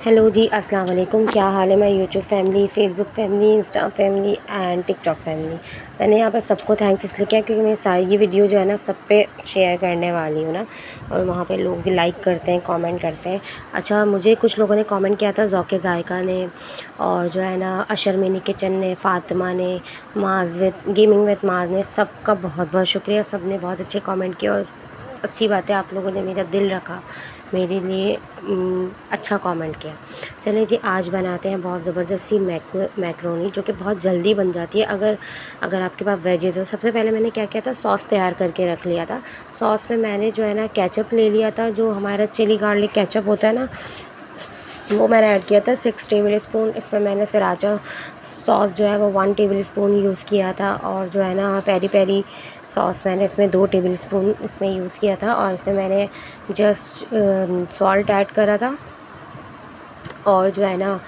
Hello जी, अस्सलाम वालेकुम। क्या हाल है? मैं YouTube family, Facebook family, Insta family and TikTok family. मैंने यहाँ पर सबको थैंक्स इसलिए किया क्योंकि मैं सारी ये वीडियो जो है ना सब पे शेयर करने वाली हूँ ना, और वहाँ पे लोग भी लाइक करते हैं, कमेंट करते हैं। अच्छा, मुझे कुछ लोगों ने कमेंट किया था, ज़ौक़ ज़ायक़ा ने और जो है ना अशर मिनी किचन ने, फ़ातिमा ने, Maaz with gaming with Maaz ने, सबका बहुत बहुत शुक्रिया। सब ने बहुत अच्छे कमेंट किए और अच्छी बात है, आप लोगों ने मेरा दिल रखा, मेरे लिए अच्छा कमेंट किया। चलिए जी, आज बनाते हैं बहुत ज़बरदस्त सी मैक्रोनी जो कि बहुत जल्दी बन जाती है अगर अगर आपके पास वेजेस हो। सबसे पहले मैंने क्या किया था, सॉस तैयार करके रख लिया था। सॉस में मैंने जो है ना केचप ले लिया था, जो हमारा चिली गार्लिक केचप होता है ना, वो मैंने ऐड किया था 6 टेबल स्पून। इसमें मैंने सराचा सॉस जो है वो 1 टेबल स्पून यूज़ किया था, और जो है ना पेरी पेरी सॉस मैंने इसमें 2 टेबल स्पून इसमें यूज़ किया था, और इसमें मैंने जस्ट सॉल्ट ऐड करा था, और जो है ना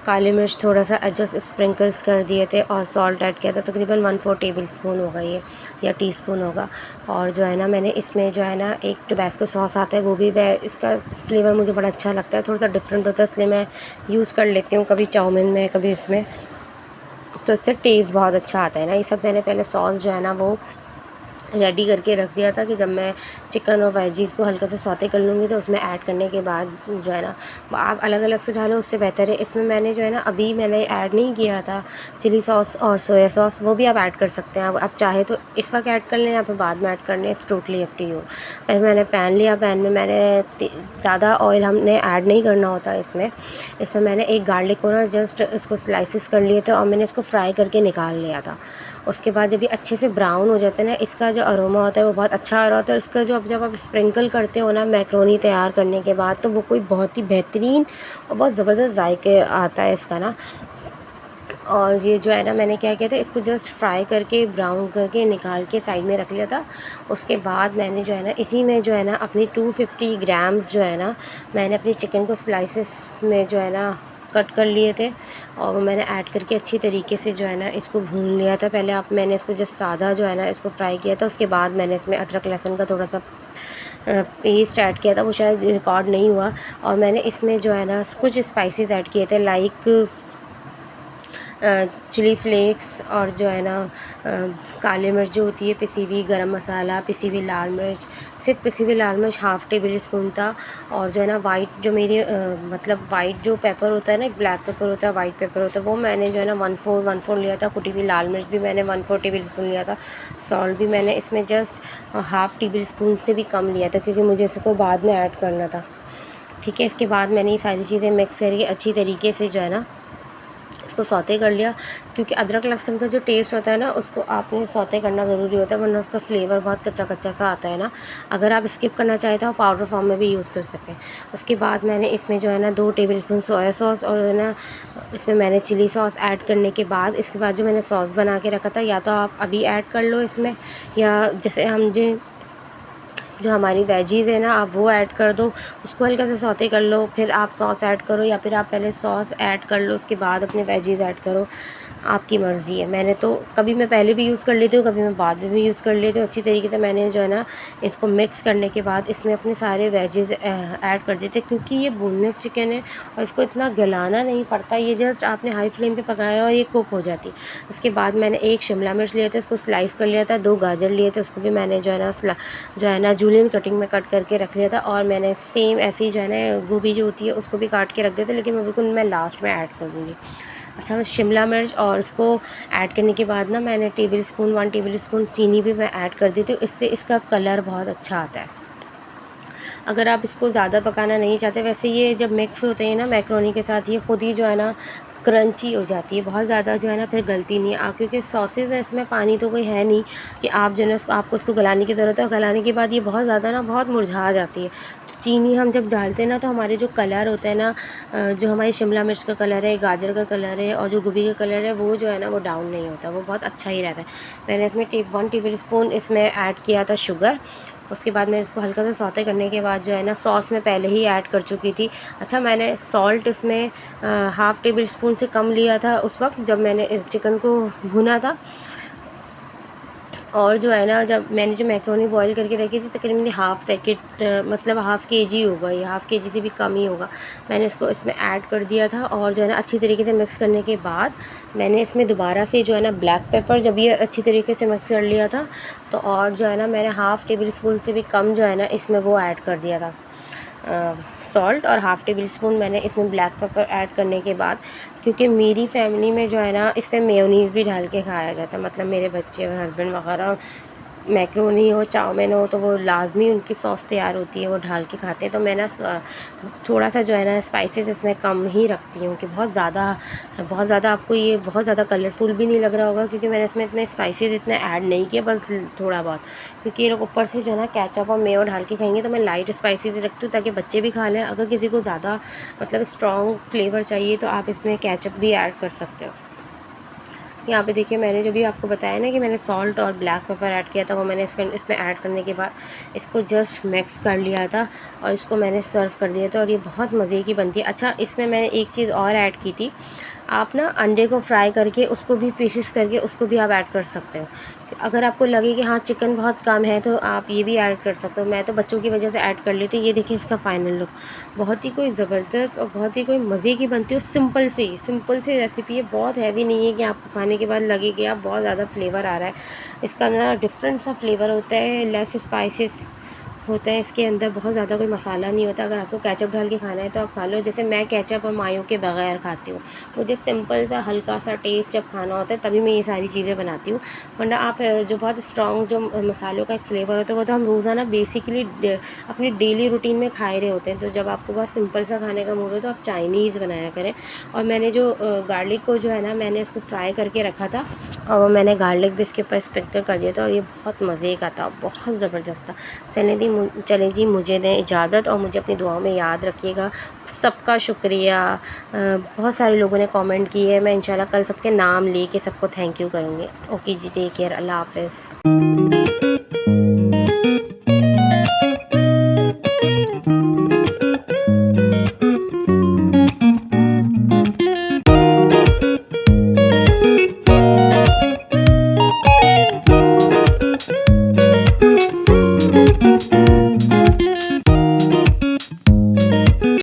काली मिर्च थोड़ा सा जस्ट स्प्रिंकल्स कर दिए थे, और सॉल्ट ऐड किया था। तकरीबन 1/4 टेबल स्पून होगा ये, या टीस्पून होगा। और जो है ना मैंने इसमें जो है ना एक टबैस्को सॉस आता है, वो भी मैं इसका फ्लेवर मुझे बड़ा अच्छा लगता है, थोड़ा सा डिफरेंट होता है, इसलिए मैं यूज़ कर लेती हूँ, कभी चाउमीन में कभी इसमें, तो इससे टेस्ट बहुत अच्छा आता है ना। ये सब मैंने पहले सॉस जो है ना वो रेडी करके रख दिया था कि जब मैं चिकन और वेजीज़ को हल्का सा सौते कर लूँगी तो उसमें ऐड करने के बाद जो है ना आप अलग अलग से डालो, उससे बेहतर है। इसमें मैंने जो है ना अभी मैंने ऐड नहीं किया था चिली सॉस और सोया सॉस, वो भी आप ऐड कर सकते हैं। आप चाहे तो इस वक्त ऐड कर लें या फिर बाद में ऐड कर लें, it's totally up to you. फिर मैंने पैन लिया, पैन में मैंने ज़्यादा ऑयल हमने ऐड नहीं करना होता इसमें। इसमें मैंने एक गार्लिक को ना जस्ट इसको स्लाइसिस कर लिए थे, और मैंने इसको फ्राई करके निकाल लिया था। उसके बाद जब ये अच्छे से ब्राउन हो जाते हैं ना, इसका जो अरोमा होता है वो बहुत अच्छा आ रहा होता है, और इसका जो जब आप स्प्रिंकल करते हो ना मैक्रोनी तैयार करने के बाद, तो वो कोई बहुत ही बेहतरीन और बहुत ज़बरदस्त जायके आता है इसका ना। और ये जो है ना मैंने क्या किया था, इसको जस्ट फ्राई करके ब्राउन करके निकाल के साइड में रख लिया था। उसके बाद मैंने जो है ना इसी में जो है ना अपनी 250 ग्राम्स जो है ना मैंने अपनी चिकन को स्लाइसिस में जो है ना कट कर लिए थे, और वो मैंने ऐड करके अच्छी तरीके से जो है ना इसको भून लिया था। पहले मैंने इसको जस्ट सादा जो है ना इसको फ्राई किया था, उसके बाद मैंने इसमें अदरक लहसुन का थोड़ा सा पेस्ट ऐड किया था, वो शायद रिकॉर्ड नहीं हुआ। और मैंने इसमें जो है ना कुछ स्पाइसेस ऐड किए थे, लाइक चिली फ्लेक्स, और जो है ना काली मिर्च जो होती है पिसी हुई, गरम मसाला, पिसी हुई लाल मिर्च, सिर्फ पिसी हुई लाल मिर्च हाफ़ टेबल स्पून था। और जो है ना वाइट जो मेरी मतलब वाइट जो पेपर होता है ना, एक ब्लैक पेपर होता है, वाइट पेपर होता है, वो मैंने जो है ना 1/4 लिया था। कुटी हुई लाल मिर्च भी मैंने 1/4 टेबल स्पून लिया था। सॉल्ट भी मैंने इसमें जस्ट हाफ़ टेबल स्पून से भी कम लिया था, क्योंकि मुझे इसको बाद में ऐड करना था। ठीक है, इसके बाद मैंने ये सारी चीज़ें मिक्स करके अच्छी तरीके से जो है ना इसको सौते कर लिया, क्योंकि अदरक लहसुन का जो टेस्ट होता है ना उसको आपने सौते करना ज़रूरी होता है, वरना उसका फ्लेवर बहुत कच्चा कच्चा सा आता है ना। अगर आप स्किप करना चाहें तो आप पाउडर फॉर्म में भी यूज़ कर सकते हैं। उसके बाद मैंने इसमें जो है ना 2 टेबल स्पून सोया सॉस, और जो है ना इसमें मैंने चिली सॉस ऐड करने के बाद, इसके बाद जो मैंने सॉस बना के रखा था, या तो आप अभी ऐड कर लो इसमें, या जैसे हम जो हमारी वेजीज़ है ना आप वो ऐड कर दो, उसको हल्का सा सौते कर लो, फिर आप सॉस ऐड करो, या फिर आप पहले सॉस ऐड कर लो उसके बाद अपने वेजीज़ ऐड करो, आपकी मर्ज़ी है। मैंने तो कभी मैं पहले भी यूज़ कर लेती हूँ, कभी मैं बाद में भी यूज़ कर लेती हूँ। अच्छी तरीके से मैंने जो है ना इसको मिक्स करने के बाद इसमें अपने सारे वेजीज़ ऐड कर देते, क्योंकि ये बोनलेस चिकन है और इसको इतना गलाना नहीं पड़ता, ये जस्ट आपने हाई फ्लेम पे पकाया और ये कुक हो जाती है। उसके बाद मैंने एक शिमला मिर्च लिया था, उसको स्लाइस कर लिया था, 2 गाजर लिए थे, उसको भी मैंने जो है ना जूलियन कटिंग में कट करके रख लिया था। और मैंने सेम ऐसे ही जो है ना गोभी जो होती है उसको भी काट के रख दिया था, लेकिन वो बिल्कुल मैं लास्ट में ऐड करूँगी। अच्छा, मैं शिमला मिर्च और इसको ऐड करने के बाद ना मैंने 1 टेबल स्पून चीनी भी मैं ऐड कर देती हूँ, इससे इसका कलर बहुत अच्छा आता है। अगर आप इसको ज़्यादा पकाना नहीं चाहते, वैसे ये जब मिक्स होते हैं ना मैक्रोनी के साथ, ये खुद ही जो है ना क्रंची हो जाती है, बहुत ज़्यादा जो है ना फिर गलती नहीं है। आप क्योंकि सॉसेज है इसमें, पानी तो कोई है नहीं कि आप जो है ना आपको उसको गलाने की ज़रूरत है, और गलाने के बाद ये बहुत ज़्यादा ना बहुत मुरझा जाती है। तो चीनी हम जब डालते हैं ना, तो हमारे जो कलर होता है ना, जो हमारी शिमला मिर्च का कलर है, गाजर का कलर है, और जो गोभी का कलर है, वो जो है ना वो डाउन नहीं होता, वो बहुत अच्छा ही रहता है। मैंने इसमें 1 टेबल स्पून इसमें ऐड किया था शुगर। उसके बाद मैंने इसको हल्का सा सौते करने के बाद जो है ना सॉस में पहले ही ऐड कर चुकी थी। अच्छा, मैंने सॉल्ट इसमें हाफ़ टेबल स्पून से कम लिया था उस वक्त जब मैंने इस चिकन को भुना था। और जो है ना, जब मैंने जो मैक्रोनी बॉईल करके रखी थी तकरीबन हाफ़ पैकेट, मतलब हाफ़ केजी होगा, ये हाफ़ केजी से भी कम ही होगा। मैंने इसको इसमें ऐड कर दिया था और जो है ना अच्छी तरीके से मिक्स करने के बाद मैंने इसमें दोबारा से जो है ना ब्लैक पेपर, जब ये अच्छी तरीके से मिक्स कर लिया था तो और जो है ना मैंने हाफ़ टेबल स्पून से भी कम जो है ना इसमें वो ऐड कर दिया था सॉल्ट, और हाफ़ टेबल स्पून मैंने इसमें ब्लैक पेपर ऐड करने के बाद, क्योंकि मेरी फ़ैमिली में जो है ना इसमें मेयोनीज़ भी डाल के खाया जाता है, मतलब मेरे बच्चे और हस्बैंड वगैरह मैक्रोनी हो चाउमीन हो तो वो लाज़मी उनकी सॉस तैयार होती है, वो डाल के खाते हैं। तो मैं ना थोड़ा सा जो है ना स्पाइसेस इसमें कम ही रखती हूँ कि बहुत ज़्यादा आपको ये बहुत ज़्यादा कलरफुल भी नहीं लग रहा होगा, क्योंकि मैंने इसमें इतने स्पाइसेस इतने ऐड नहीं किए, बस थोड़ा बहुत, क्योंकि ये लोग ऊपर से जो है ना केचप और मेयो डाल के खाएंगे, तो मैं लाइट स्पाइसेस रखती हूँ ताकि बच्चे भी खा लें। अगर किसी को ज़्यादा मतलब स्ट्रॉन्ग फ्लेवर चाहिए तो आप इसमें केचप भी ऐड कर सकते हो। यहाँ पे देखिए, मैंने जो भी आपको बताया ना कि मैंने सॉल्ट और ब्लैक पेपर ऐड किया था, वो मैंने इसमें ऐड करने के बाद इसको जस्ट मिक्स कर लिया था और इसको मैंने सर्व कर दिया था, और ये बहुत मज़े की बनती है। अच्छा, इसमें मैंने एक चीज़ और ऐड की थी, आप ना अंडे को फ्राई करके उसको भी पीसेस करके उसको भी आप ऐड कर सकते हो। अगर आपको लगे कि हाँ चिकन बहुत कम है तो आप ये भी ऐड कर सकते हो। मैं तो बच्चों की वजह से ऐड कर लेती हूँ। ये देखिए इसका फाइनल लुक, बहुत ही कोई ज़बरदस्त और बहुत ही कोई मज़े की बनती है। सिंपल सी रेसिपी है, बहुत हैवी नहीं है कि आपको खाने के बाद लगे कि आप बहुत ज़्यादा फ्लेवर आ रहा है। इसका ना डिफरेंट सा फ्लेवर होता है, लेस स्पाइसेस होता है इसके अंदर, बहुत ज़्यादा कोई मसाला नहीं होता। अगर आपको केचप डाल के खाना है तो आप खा लो, जैसे मैं केचप और मायो के बगैर खाती हूँ। मुझे सिंपल सा हल्का सा टेस्ट जब खाना होता है तभी मैं ये सारी चीज़ें बनाती हूँ। वरना आप जो बहुत स्ट्रॉन्ग जो मसालों का एक फ्लेवर होता है वो तो हम रोज़ाना बेसिकली अपनी डेली रूटीन में खा ही रहे होते हैं। तो जब आपको बहुत सिंपल सा खाने का मूड हो तो आप चाइनीज़ बनाया करें। और मैंने जो गार्लिक को जो है ना मैंने उसको फ्राई करके रखा था और वो मैंने गार्लिक भी इसके ऊपर स्प्रिंकल कर दिया था, और ये बहुत मज़े का था, बहुत ज़बरदस्त था। चलें जी, मुझे दें इजाज़त और मुझे अपनी दुआओं में याद रखिएगा। सबका शुक्रिया। बहुत सारे लोगों ने कमेंट किए है, मैं इंशाल्लाह कल सबके नाम लेके सबको थैंक यू करूँगी। ओके जी, टेक केयर, अल्लाह हाफ़िज़।